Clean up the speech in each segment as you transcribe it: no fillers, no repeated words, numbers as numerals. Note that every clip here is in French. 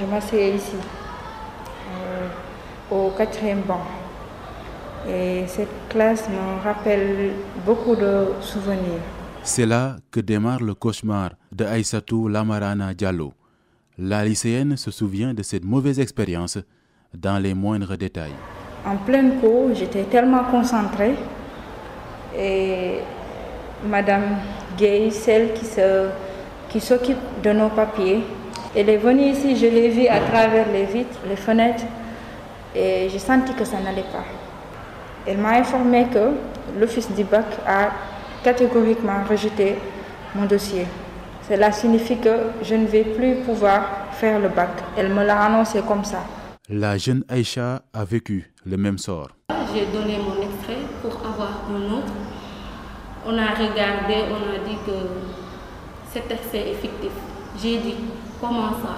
je m'asseyais ici, au 4e banc. Et cette classe me rappelle beaucoup de souvenirs. C'est là que démarre le cauchemar de Aïssatou Lamarana Diallo. La lycéenne se souvient de cette mauvaise expérience dans les moindres détails. En pleine cours, j'étais tellement concentrée et Madame Gay, celle qui s'occupe de nos papiers, elle est venue ici, je l'ai vue à travers les vitres, les fenêtres et j'ai senti que ça n'allait pas. Elle m'a informé que l'office du bac a catégoriquement rejeté mon dossier. Cela signifie que je ne vais plus pouvoir faire le bac. Elle me l'a annoncé comme ça. La jeune Aïcha a vécu le même sort. J'ai donné mon extrait pour avoir un autre. On a regardé, on a dit que cet extrait est fictif. J'ai dit, comment ça,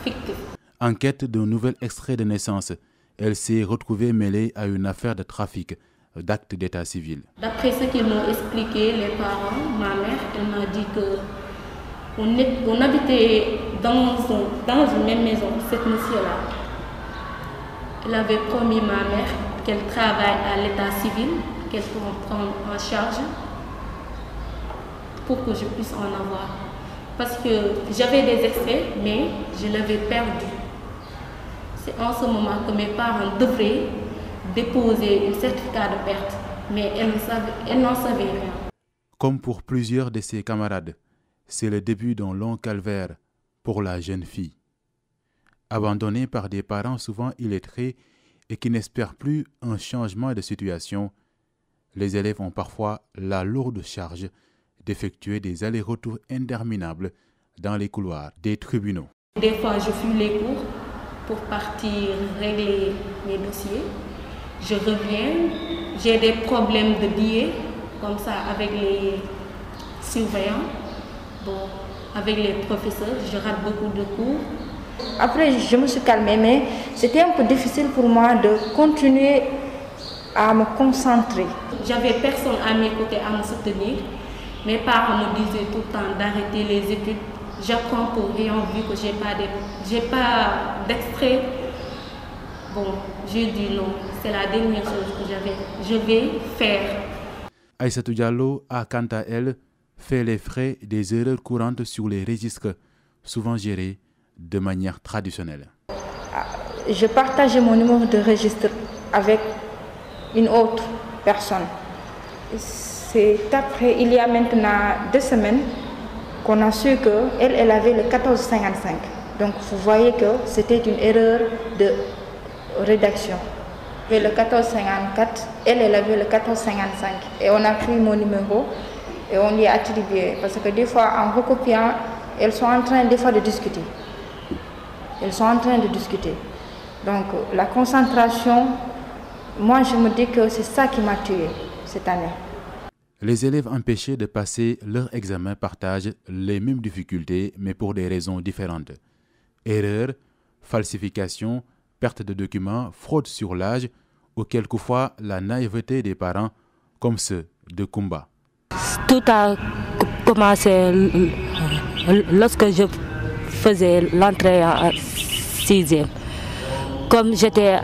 fictif? En quête d'un nouvel extrait de naissance, elle s'est retrouvée mêlée à une affaire de trafic d'actes d'état civil. D'après ce qu'ils m'ont expliqué, les parents, ma mère, elle m'a dit qu'on habitait dans une même maison, cette monsieur-là. Elle avait promis ma mère qu'elle travaille à l'état civil, qu'elle pourra prendre en charge pour que je puisse en avoir. Parce que j'avais des extraits, mais je l'avais perdu. C'est en ce moment que mes parents devraient déposer un certificat de perte, mais elle n'en savait rien. Comme pour plusieurs de ses camarades, c'est le début d'un long calvaire pour la jeune fille. Abandonnée par des parents souvent illettrés et qui n'espèrent plus un changement de situation, les élèves ont parfois la lourde charge d'effectuer des allers-retours interminables dans les couloirs des tribunaux. Des fois, je fuis les cours pour partir régler mes dossiers. Je reviens, j'ai des problèmes de billets, comme ça, avec les surveillants, avec les professeurs, je rate beaucoup de cours. Après, je me suis calmée, mais c'était un peu difficile pour moi de continuer à me concentrer. J'avais personne à mes côtés à me soutenir. Mes parents me disaient tout le temps d'arrêter les études. J'apprends pour rien vu que j'ai pas d'extrait. Bon, j'ai dit non, c'est la dernière chose que je vais faire. Aïssatou Diallo a quant à elle fait les frais des erreurs courantes sur les registres, souvent gérés de manière traditionnelle. Je partageais mon numéro de registre avec une autre personne. C'est après, il y a maintenant 2 semaines, qu'on a su qu'elle avait le 1455. Donc vous voyez que c'était une erreur de rédaction. Et le 1454, elle avait le 1455. Et on a pris mon numéro et on lui a attribué. Parce que des fois, en recopiant, elles sont en train des fois de discuter. Elles sont en train de discuter. Donc la concentration, moi je me dis que c'est ça qui m'a tuée cette année. Les élèves empêchés de passer leur examen partagent les mêmes difficultés, mais pour des raisons différentes. Erreurs, falsification, perte de documents, fraude sur l'âge ou quelquefois la naïveté des parents, comme ceux de Kumba. Tout a commencé lorsque je faisais l'entrée en 6e. Comme j'étais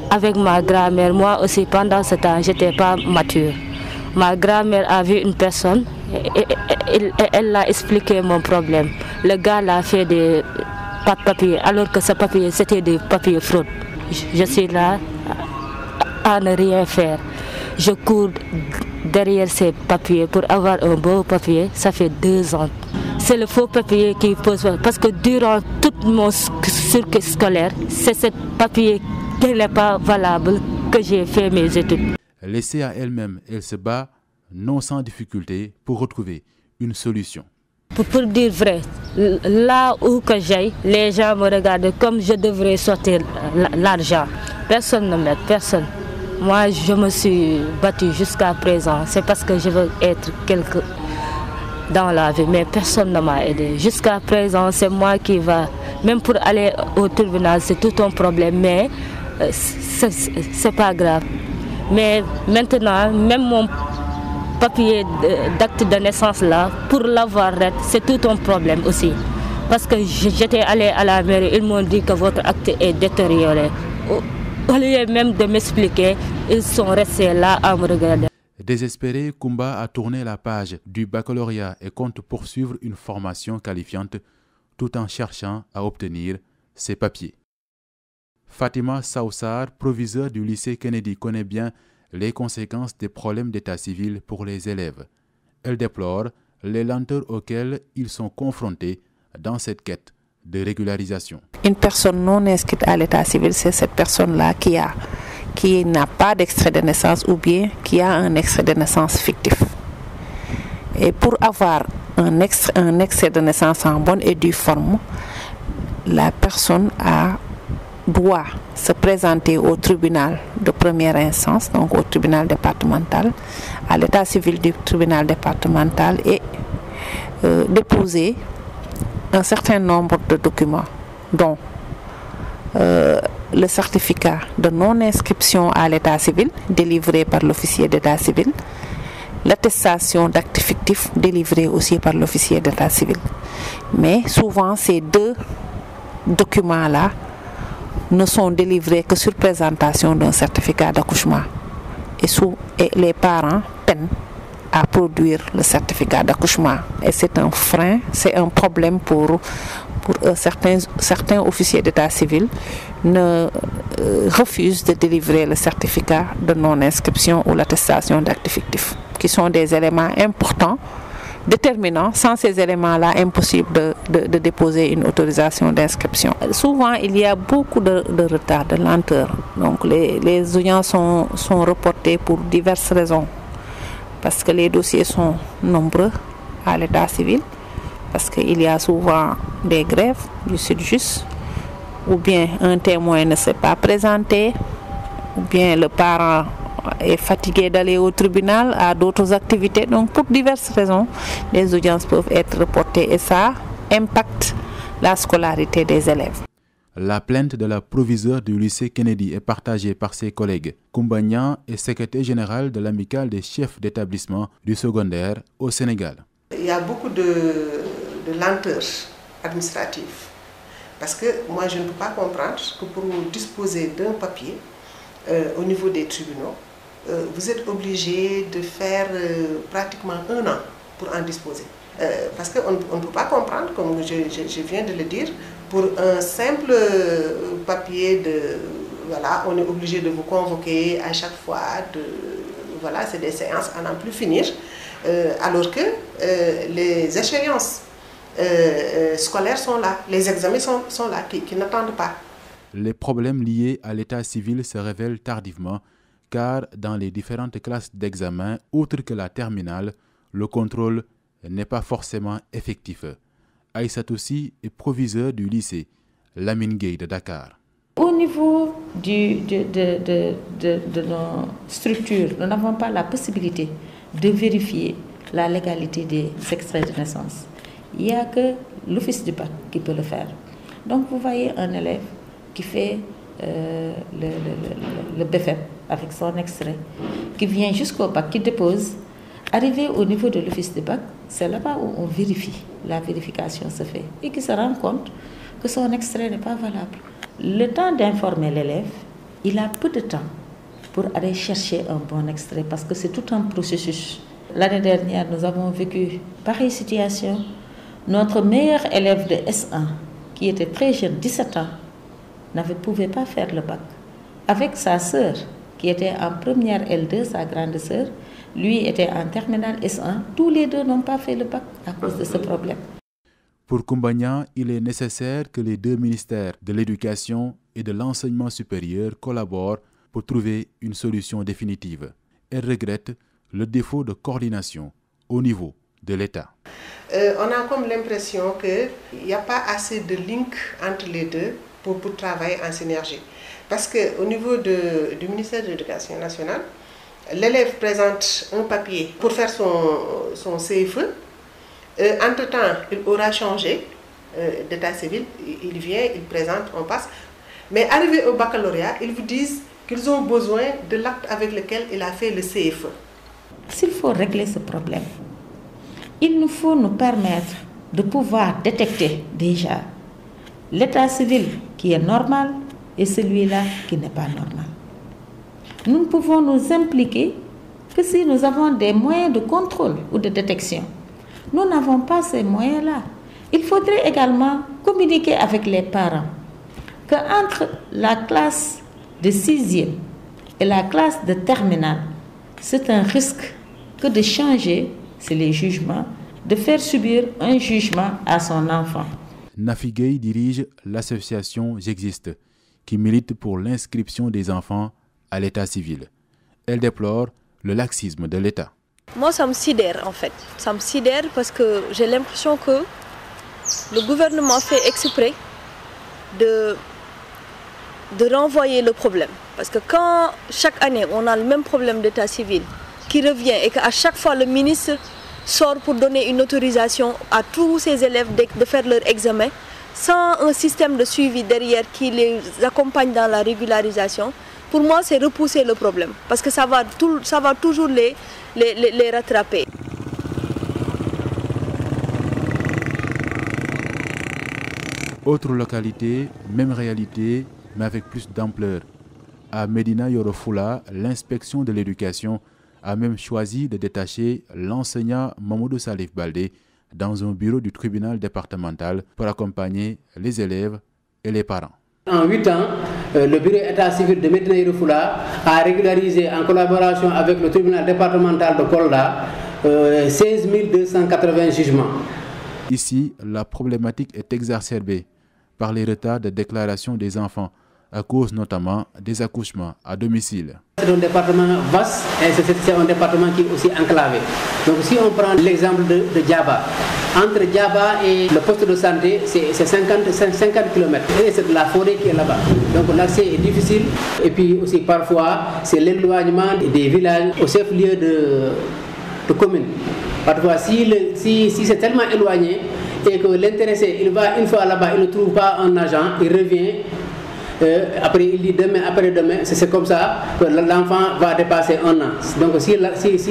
avec ma grand-mère, moi aussi pendant ce temps, je n'étais pas mature. Ma grand-mère a vu une personne et elle l'a expliqué mon problème. Le gars l'a fait des papiers alors que ce papier c'était des papiers fraude. Je suis là à ne rien faire. Je cours derrière ces papiers pour avoir un beau papier. Ça fait 2 ans. C'est le faux papier qui pose problème parce que durant tout mon circuit scolaire, c'est ce papier qui n'est pas valable que j'ai fait mes études. Laissée à elle-même, elle se bat non sans difficulté pour retrouver une solution. Pour dire vrai, là où que j'aille, les gens me regardent comme je devrais sortir l'argent. Personne ne m'aide, personne. Moi, je me suis battue jusqu'à présent. C'est parce que je veux être quelqu'un dans la vie, mais personne ne m'a aidé. Jusqu'à présent, c'est moi qui va. Même pour aller au tribunal, c'est tout un problème, mais c'est pas grave. Mais maintenant, même mon papier d'acte de naissance là, pour l'avoir, c'est tout un problème aussi. Parce que j'étais allée à la mairie, ils m'ont dit que votre acte est détérioré. Au lieu même de m'expliquer, ils sont restés là à me regarder. Désespéré, Koumba a tourné la page du baccalauréat et compte poursuivre une formation qualifiante tout en cherchant à obtenir ses papiers. Fatima Saoussar, proviseur du lycée Kennedy, connaît bien les conséquences des problèmes d'état civil pour les élèves. Elle déplore les lenteurs auxquelles ils sont confrontés dans cette quête de régularisation. Une personne non inscrite à l'état civil, c'est cette personne-là qui n'a pas d'extrait de naissance ou bien qui a un extrait de naissance fictif. Et pour avoir un extrait de naissance en bonne et due forme, la personne doit se présenter au tribunal de première instance, donc au tribunal départemental, à l'état civil du tribunal départemental et déposer un certain nombre de documents, dont le certificat de non-inscription à l'état civil délivré par l'officier d'état civil, l'attestation d'acte fictif délivrée aussi par l'officier d'état civil. Mais souvent, ces deux documents-là ne sont délivrés que sur présentation d'un certificat d'accouchement. Et les parents peinent à produire le certificat d'accouchement. Et c'est un frein, c'est un problème pour certains officiers d'état civil ne refusent de délivrer le certificat de non-inscription ou l'attestation d'acte fictif, qui sont des éléments importants, déterminants. Sans ces éléments-là, impossible de déposer une autorisation d'inscription. Souvent, il y a beaucoup de retard, de lenteur. Donc les audiences sont reportées pour diverses raisons. Parce que les dossiers sont nombreux à l'état civil, parce qu'il y a souvent des grèves du SYTJUST, ou bien un témoin ne s'est pas présenté, ou bien le parent est fatigué d'aller au tribunal, à d'autres activités. Donc pour diverses raisons, les audiences peuvent être reportées et ça impacte la scolarité des élèves. La plainte de la proviseure du lycée Kennedy est partagée par ses collègues. Koumba Niang est secrétaire général de l'amicale des chefs d'établissement du secondaire au Sénégal. Il y a beaucoup de lenteurs administratives. Parce que moi, je ne peux pas comprendre que pour disposer d'un papier au niveau des tribunaux, vous êtes obligé de faire pratiquement 1 an pour en disposer. Parce qu'on ne peut pas comprendre, comme je viens de le dire, pour un simple papier voilà, on est obligé de vous convoquer à chaque fois, voilà, c'est des séances à n'en plus finir, alors que les échéances scolaires sont là, les examens sont là, qui n'attendent pas. Les problèmes liés à l'état civil se révèlent tardivement, car dans les différentes classes d'examen, outre que la terminale, le contrôle n'est pas forcément effectif. Aïssatou Sy est proviseur du lycée Lamine Gueye de Dakar. Au niveau de nos structures, nous n'avons pas la possibilité de vérifier la légalité des extraits de naissance. Il n'y a que l'office du bac qui peut le faire. Donc vous voyez un élève qui fait le BFEM avec son extrait, qui vient jusqu'au bac, qui dépose. Arrivé au niveau de l'office du bac, c'est là-bas où on vérifie, la vérification se fait, et qui se rend compte que son extrait n'est pas valable. Le temps d'informer l'élève, il a peu de temps pour aller chercher un bon extrait, parce que c'est tout un processus. L'année dernière, nous avons vécu pareille situation. Notre meilleur élève de S1, qui était très jeune, 17 ans, ne pouvait pas faire le bac. Avec sa sœur, qui était en première L2, sa grande sœur, lui était en terminale S1, tous les deux n'ont pas fait le bac à cause de ce problème. Pour Koumba Niang, il est nécessaire que les deux ministères de l'Éducation et de l'Enseignement supérieur collaborent pour trouver une solution définitive. Elle regrette le défaut de coordination au niveau de l'État. On a comme l'impression qu'il n'y a pas assez de link entre les deux pour travailler en synergie. Parce qu'au niveau du ministère de l'Éducation nationale, l'élève présente un papier pour faire son CFE. Entre-temps, il aura changé d'état civil, il vient, il présente, on passe. Mais arrivé au baccalauréat, ils vous disent qu'ils ont besoin de l'acte avec lequel il a fait le CFE. S'il faut régler ce problème, il nous faut nous permettre de pouvoir détecter déjà l'état civil qui est normal et celui-là qui n'est pas normal. Nous ne pouvons nous impliquer que si nous avons des moyens de contrôle ou de détection. Nous n'avons pas ces moyens-là. Il faudrait également communiquer avec les parents qu'entre la classe de 6e et la classe de terminale, c'est un risque que de changer, c'est les jugements, de faire subir un jugement à son enfant. Nafi Gueye dirige l'association J'existe, qui milite pour l'inscription des enfants à l'état civil. Elle déplore le laxisme de l'État. Moi, ça me sidère en fait. Ça me sidère parce que j'ai l'impression que le gouvernement fait exprès de renvoyer le problème. Parce que quand chaque année on a le même problème d'état civil qui revient et qu'à chaque fois le ministre sort pour donner une autorisation à tous ses élèves de faire leur examen, sans un système de suivi derrière qui les accompagne dans la régularisation, pour moi c'est repousser le problème. Parce que ça va toujours les rattraper. Autre localité, même réalité, mais avec plus d'ampleur. À Médina Yoro Fula, l'inspection de l'éducation a même choisi de détacher l'enseignant Mamadou Salif Baldé dans un bureau du tribunal départemental pour accompagner les élèves et les parents. En 8 ans, le bureau état civil de Médina Yoro Fula a régularisé en collaboration avec le tribunal départemental de Kolda 16 280 jugements. Ici, la problématique est exacerbée par les retards de déclaration des enfants, à cause notamment des accouchements à domicile. C'est un département vaste et c'est un département qui est aussi enclavé. Donc si on prend l'exemple de Djaba, entre Djaba et le poste de santé, c'est 50 km. Et c'est de la forêt qui est là-bas. Donc l'accès est difficile. Et puis aussi parfois, c'est l'éloignement des villages au chef-lieu de commune. Parfois, si c'est tellement éloigné et que l'intéressé, il va une fois là-bas, il ne trouve pas un agent, il revient. Après il dit demain, après-demain, c'est comme ça que l'enfant va dépasser 1 an. Donc si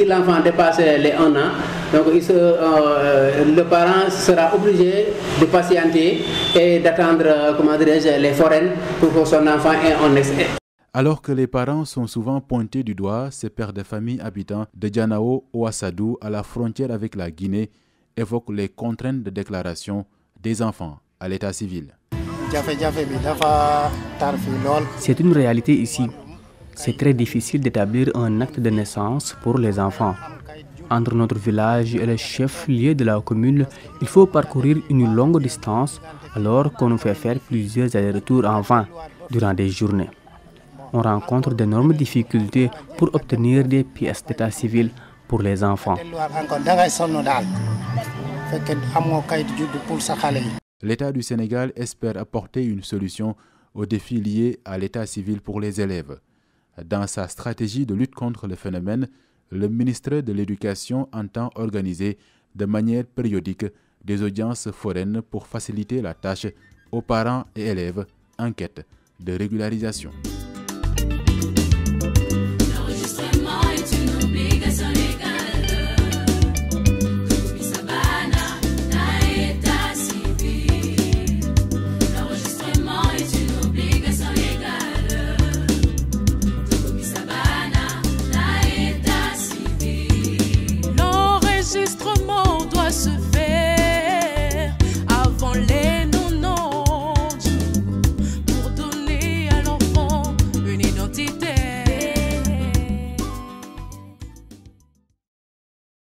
l'enfant dépasse les 1 an, donc le parent sera obligé de patienter et d'attendre les foraines pour que son enfant ait un accès. Alors que les parents sont souvent pointés du doigt, ces pères de famille habitants de Djanao ou Assadou à la frontière avec la Guinée évoquent les contraintes de déclaration des enfants à l'état civil. C'est une réalité ici. C'est très difficile d'établir un acte de naissance pour les enfants. Entre notre village et le chef-lieu de la commune, il faut parcourir une longue distance alors qu'on nous fait faire plusieurs allers-retours en vain durant des journées. On rencontre d'énormes difficultés pour obtenir des pièces d'état civil pour les enfants. L'État du Sénégal espère apporter une solution aux défis liés à l'état civil pour les élèves. Dans sa stratégie de lutte contre le phénomène, le ministère de l'Éducation entend organiser de manière périodique des audiences foraines pour faciliter la tâche aux parents et élèves en quête de régularisation.